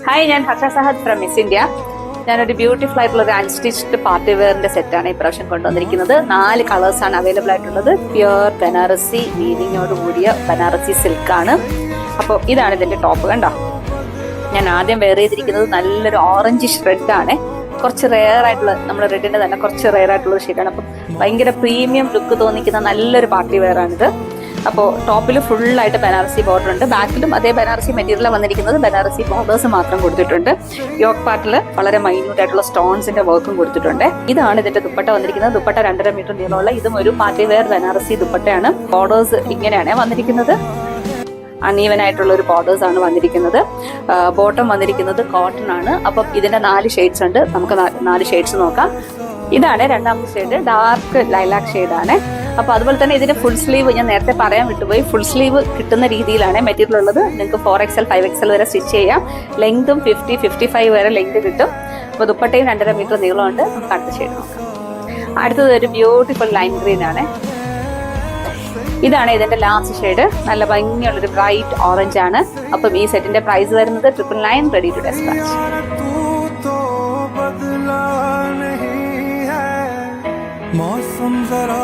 Hi, ഞാൻ Harsha Sahad from Miss India. ഞാനൊരു beautiful ആയിട്ടുള്ള ഒരു അൺസ്റ്റിച്ച്ഡ് പാർട്ടി വെയറിന്റെ സെറ്റാണ് ഇപ്രാവശ്യം കൊണ്ടുവന്നിരിക്കുന്നത്. 4 കളേഴ്സാണ് അവൈലബിൾ ആയിട്ടുള്ളത്. പ്യുർ ബനാറസി വീവിങ്ങോട് കൂടിയ ബനാറസി സിൽക്കാണ്. അപ്പോൾ ഇതാണ് ഇതിന്റെ ടോപ്പ്. കണ്ടോ, ഞാൻ ആദ്യം വെയർ ചെയ്തിരിക്കുന്നത് നല്ലൊരു ഓറഞ്ചിഷ് റെഡാണ്. കുറച്ച് റെയർ ആയിട്ടുള്ള, നമ്മുടെ റെഡിന്റെ തന്നെ കുറച്ച് റെയർ ആയിട്ടുള്ള ഷെയ്ഡാണ്. അപ്പം ഭയങ്കര പ്രീമിയം ലുക്ക് തോന്നിക്കുന്ന നല്ലൊരു പാർട്ടി വെയർ ആണിത്. അപ്പോൾ ടോപ്പിൽ ഫുള്ളായിട്ട് ബനാറസി ബോർഡർ ഉണ്ട്. ബാക്കിലും അതേ ബനാറസി മെറ്റീരിയലാണ് വന്നിരിക്കുന്നത്. ബനാറസി ബോർഡേഴ്സ് മാത്രം കൊടുത്തിട്ടുണ്ട്. യോക്ക് പാർട്ടിൽ വളരെ മൈന്യൂട്ട് ആയിട്ടുള്ള സ്റ്റോൺസിന്റെ വർക്കും കൊടുത്തിട്ടുണ്ട്. ഇതാണ് ഇതിന്റെ ദുപ്പട്ട വന്നിരിക്കുന്നത്. ദുപ്പട്ട 2.5 മീറ്റർ നീളമുള്ള ഇതും ഒരു പാർട്ടി വെയർ ബനാറസി ദുപ്പട്ടയാണ്. ബോർഡേഴ്സ് ഇങ്ങനെയാണ് വന്നിരിക്കുന്നത്. അൺഈവൻ ആയിട്ടുള്ള ഒരു ബോർഡേഴ്സ് ആണ് വന്നിരിക്കുന്നത്. ബോട്ടം വന്നിരിക്കുന്നത് കോട്ടൺ ആണ്. അപ്പം ഇതിന്റെ 4 ഷെയ്ഡ്സ് ഉണ്ട്. നമുക്ക് 4 ഷെയ്ഡ്സ് നോക്കാം. ഇതാണ് രണ്ടാമത്തെ ഷെയ്ഡ്, ഡാർക്ക് ലൈലാക്ക് ഷെയ്ഡാണ്. അപ്പൊ അതുപോലെ തന്നെ ഇതിന്റെ ഫുൾ സ്ലീവ് ഞാൻ നേരത്തെ പറയാൻ വിട്ടുപോയി. ഫുൾ സ്ലീവ് കിട്ടുന്ന രീതിയിലാണ് മെറ്റീരിയൽ ഉള്ളത്. നിങ്ങൾക്ക് 4XL 5XL വരെ സ്റ്റിച്ച് ചെയ്യാം. ലെങ്തും 50-55 വരെ ലെങ്ത് കിട്ടും. അപ്പൊ ദുപ്പട്ടയും 2.5 മീറ്റർ നീളമുണ്ട്. നമുക്ക് അടുത്ത ഷെയ്ഡ് നോക്കാം. അടുത്തത് ഒരു ബ്യൂട്ടിഫുൾ ലൈം ഗ്രീൻ ആണ്. ഇതാണ് ഇതിന്റെ ലാസ്റ്റ് ഷെയ്ഡ്. നല്ല ഭംഗിയുള്ളൊരു ബ്രൈറ്റ് ഓറഞ്ച് ആണ്. അപ്പം ഈ സെറ്റിന്റെ പ്രൈസ് വരുന്നത് 999, റെഡി ടു ഡെസ്പാച്ച്. मौसम जरा